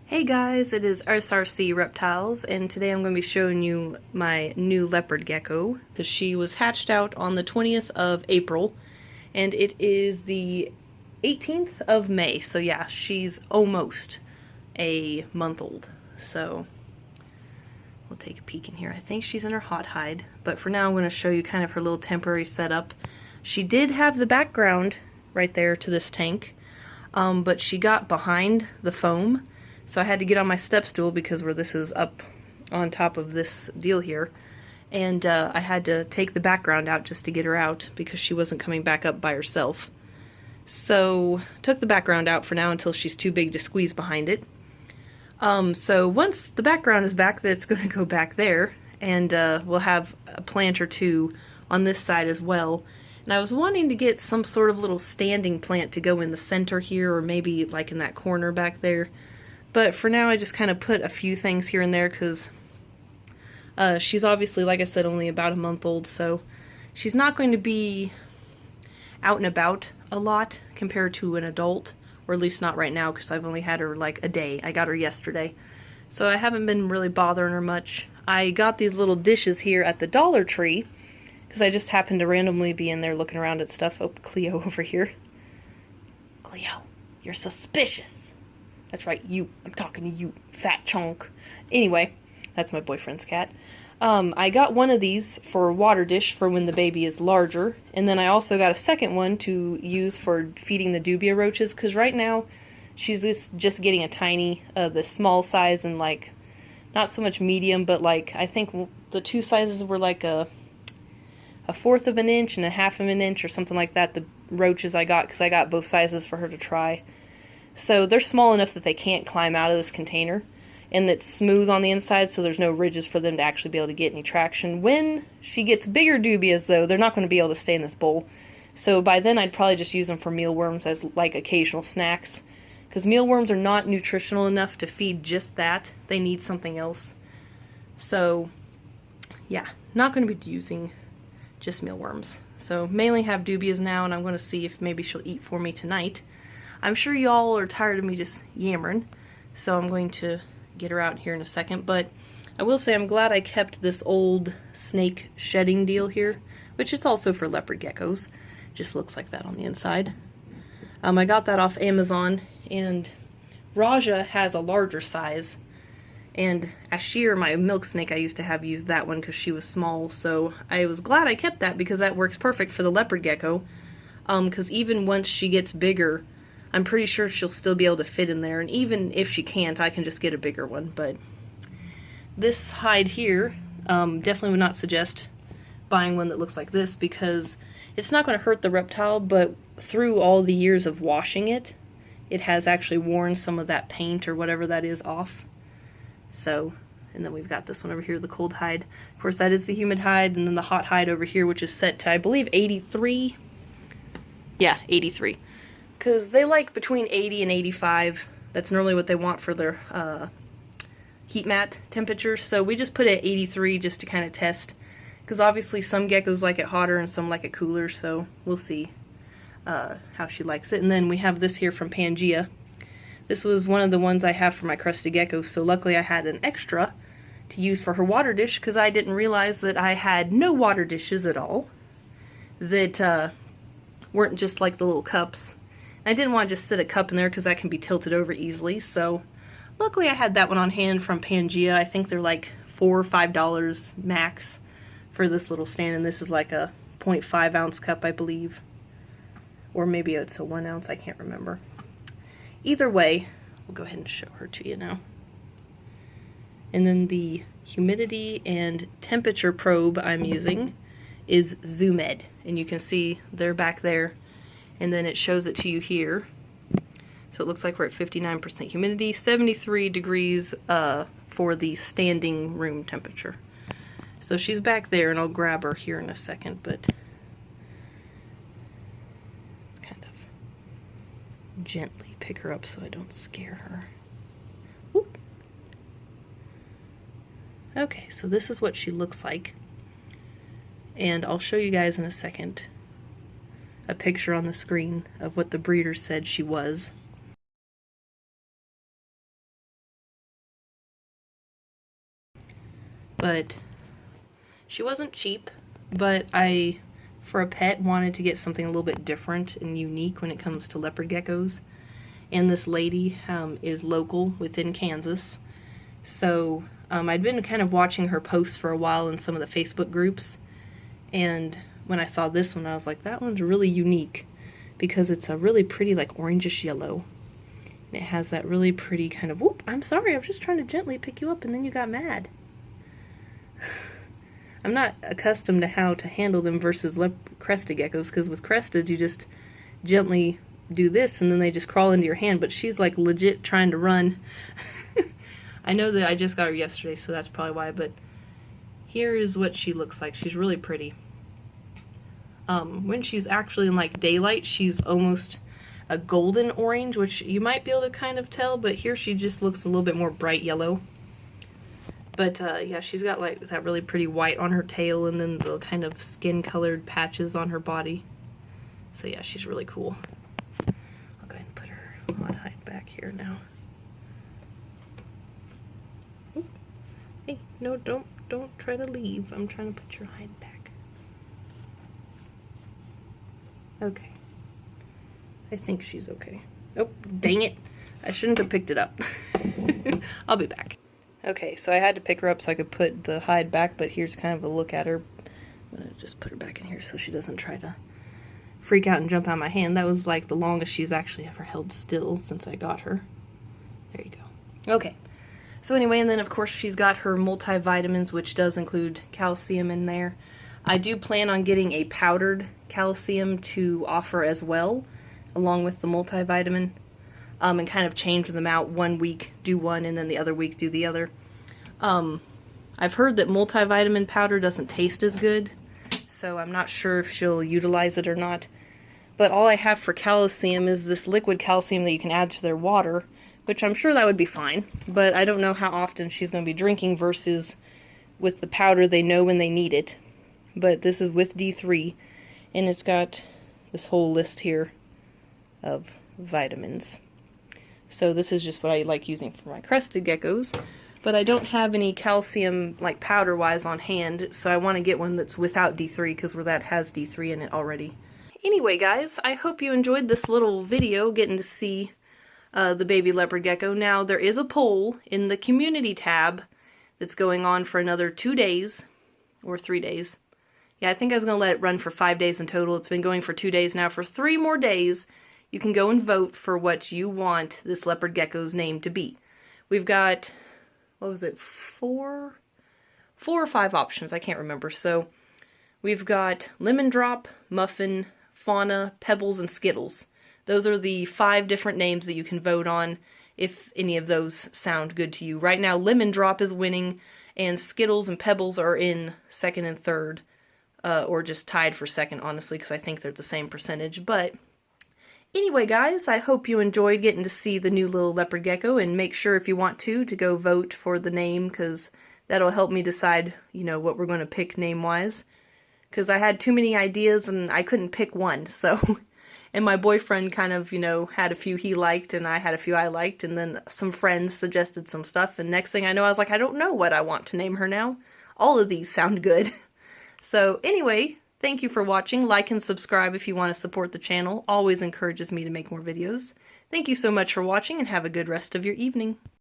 Hey guys, it is SRC Reptiles, and today I'm going to be showing you my new leopard gecko, because she was hatched out on the 20th of April, and it is the 18th of May, so yeah, she's almost a month old. So we'll take a peek in here. I think she's in her hot hide, but for now I'm going to show you kind of her little temporary setup. She did have the background right there to this tank, but she got behind the foam. So I had to get on my step stool because where this is up on top of this deal here. And I had to take the background out just to get her out because she wasn't coming back up by herself. So took the background out for now until she's too big to squeeze behind it. So once the background is back, that's going to go back there. And we'll have a plant or two on this side as well. And I was wanting to get some sort of little standing plant to go in the center here, or maybe like in that corner back there. But for now, I just kind of put a few things here and there because she's obviously, like I said, only about a month old, so she's not going to be out and about a lot compared to an adult, or at least not right now because I've only had her like a day. I got her yesterday, so I haven't been really bothering her much. I got these little dishes here at the Dollar Tree because I just happened to randomly be in there looking around at stuff. Oh, Cleo over here. Cleo, you're suspicious. That's right, you. I'm talking to you, fat chunk. Anyway, that's my boyfriend's cat. I got one of these for a water dish for when the baby is larger, and then I also got a second one to use for feeding the dubia roaches, because right now she's just getting a tiny, the small size, and like, not so much medium, but like, I think the two sizes were like a 1/4 of an inch and a 1/2 of an inch or something like that, the roaches I got, because I got both sizes for her to try. So they're small enough that they can't climb out of this container, and it's smooth on the inside, so there's no ridges for them to actually be able to get any traction. When she gets bigger dubias, though, they're not going to be able to stay in this bowl. So by then I'd probably just use them for mealworms as like occasional snacks, because mealworms are not nutritional enough to feed just that. They need something else. So yeah, not going to be using just mealworms. So mainly have dubias now, and I'm going to see if maybe she'll eat for me tonight. I'm sure y'all are tired of me just yammering, so I'm going to get her out here in a second, but I will say I'm glad I kept this old snake shedding deal here, which is also for leopard geckos. Just looks like that on the inside. I got that off Amazon, and Raja has a larger size, and Ashir, my milk snake I used to have, used that one because she was small, so I was glad I kept that because that works perfect for the leopard gecko, because even once she gets bigger, I'm pretty sure she'll still be able to fit in there, and even if she can't, I can just get a bigger one. But this hide here, definitely would not suggest buying one that looks like this, because it's not going to hurt the reptile, but through all the years of washing it, it has actually worn some of that paint or whatever that is off. So, and then we've got this one over here, the cold hide. Of course, that is the humid hide, and then the hot hide over here, which is set to, I believe, 83. Yeah, 83. Because they like between 80 and 85. That's normally what they want for their heat mat temperature. So we just put it at 83 just to kind of test. Because obviously some geckos like it hotter and some like it cooler. So we'll see how she likes it. And then we have this here from Pangea. This was one of the ones I have for my crested geckos. So luckily I had an extra to use for her water dish, because I didn't realize that I had no water dishes at all. That weren't just like the little cups. I didn't want to just sit a cup in there because that can be tilted over easily, so luckily I had that one on hand from Pangea. I think they're like $4 or $5 max for this little stand, and this is like a 0.5 ounce cup, I believe. Or maybe it's a 1 ounce, I can't remember. Either way, we'll go ahead and show her to you now. And then the humidity and temperature probe I'm using is Zoomed, and you can see they're back there. And then it shows it to you here. So it looks like we're at 59% humidity, 73 degrees for the standing room temperature. So she's back there, and I'll grab her here in a second, but let's kind of gently pick her up so I don't scare her. Whoop. Okay, so this is what she looks like. And I'll show you guys in a second a picture on the screen of what the breeder said she was. but she wasn't cheap, but I, for a pet, wanted to get something a little bit different and unique when it comes to leopard geckos. And this lady is local within Kansas, so I'd been kind of watching her posts for a while in some of the Facebook groups, and when I saw this one I was like, that one's really unique because it's a really pretty like orangish yellow, and it has that really pretty kind of, whoop, I'm sorry, I was just trying to gently pick you up and then you got mad. I'm not accustomed to how to handle them versus crested geckos, because with crested you just gently do this and then they just crawl into your hand, but she's like legit trying to run. I know that I just got her yesterday, so that's probably why, but here is what she looks like. She's really pretty. When she's actually in like daylight, she's almost a golden orange, which you might be able to kind of tell, but here she just looks a little bit more bright yellow. But yeah, she's got like that really pretty white on her tail and then the kind of skin colored patches on her body. So yeah, she's really cool. I'll go ahead and put her on hide back here now. Ooh. Hey, no, don't try to leave. I'm trying to put your hide back. Okay. I think she's okay. Oh, dang it. I shouldn't have picked it up. I'll be back. Okay, so I had to pick her up so I could put the hide back, but here's kind of a look at her. I'm going to just put her back in here so she doesn't try to freak out and jump out of my hand. That was like the longest she's actually ever held still since I got her. There you go. Okay, so anyway, and then of course she's got her multivitamins, which does include calcium in there. I do plan on getting a powdered calcium to offer as well, along with the multivitamin. And kind of change them out. 1 week do one and then the other week do the other. I've heard that multivitamin powder doesn't taste as good, so I'm not sure if she'll utilize it or not. But all I have for calcium is this liquid calcium that you can add to their water, which I'm sure that would be fine, but I don't know how often she's going to be drinking versus with the powder they know when they need it. But this is with D3, and it's got this whole list here of vitamins. So this is just what I like using for my crested geckos, but I don't have any calcium like powder wise on hand, so I want to get one that's without D3 because that has D3 in it already. Anyway guys, I hope you enjoyed this little video getting to see the baby leopard gecko. Now there is a poll in the community tab that's going on for another 2 days or 3 days. Yeah, I think I was going to let it run for 5 days in total. It's been going for 2 days now. For 3 more days you can go and vote for what you want this leopard gecko's name to be. We've got, what was it, 4 or 5 options, I can't remember. So we've got Lemon Drop, Muffin, Fauna, Pebbles, and Skittles. Those are the 5 different names that you can vote on if any of those sound good to you. Right now Lemon Drop is winning and Skittles and Pebbles are in 2nd and 3rd, or just tied for 2nd honestly, because I think they're the same percentage. But anyway guys, I hope you enjoyed getting to see the new little leopard gecko, and make sure if you want to go vote for the name, because that'll help me decide, you know, what we're going to pick name-wise. Because I had too many ideas and I couldn't pick one, so... And my boyfriend kind of, you know, had a few he liked and I had a few I liked, and then some friends suggested some stuff, and next thing I know I was like, I don't know what I want to name her now. All of these sound good. So anyway, thank you for watching. Like and subscribe if you want to support the channel. Always encourages me to make more videos. Thank you so much for watching, and have a good rest of your evening.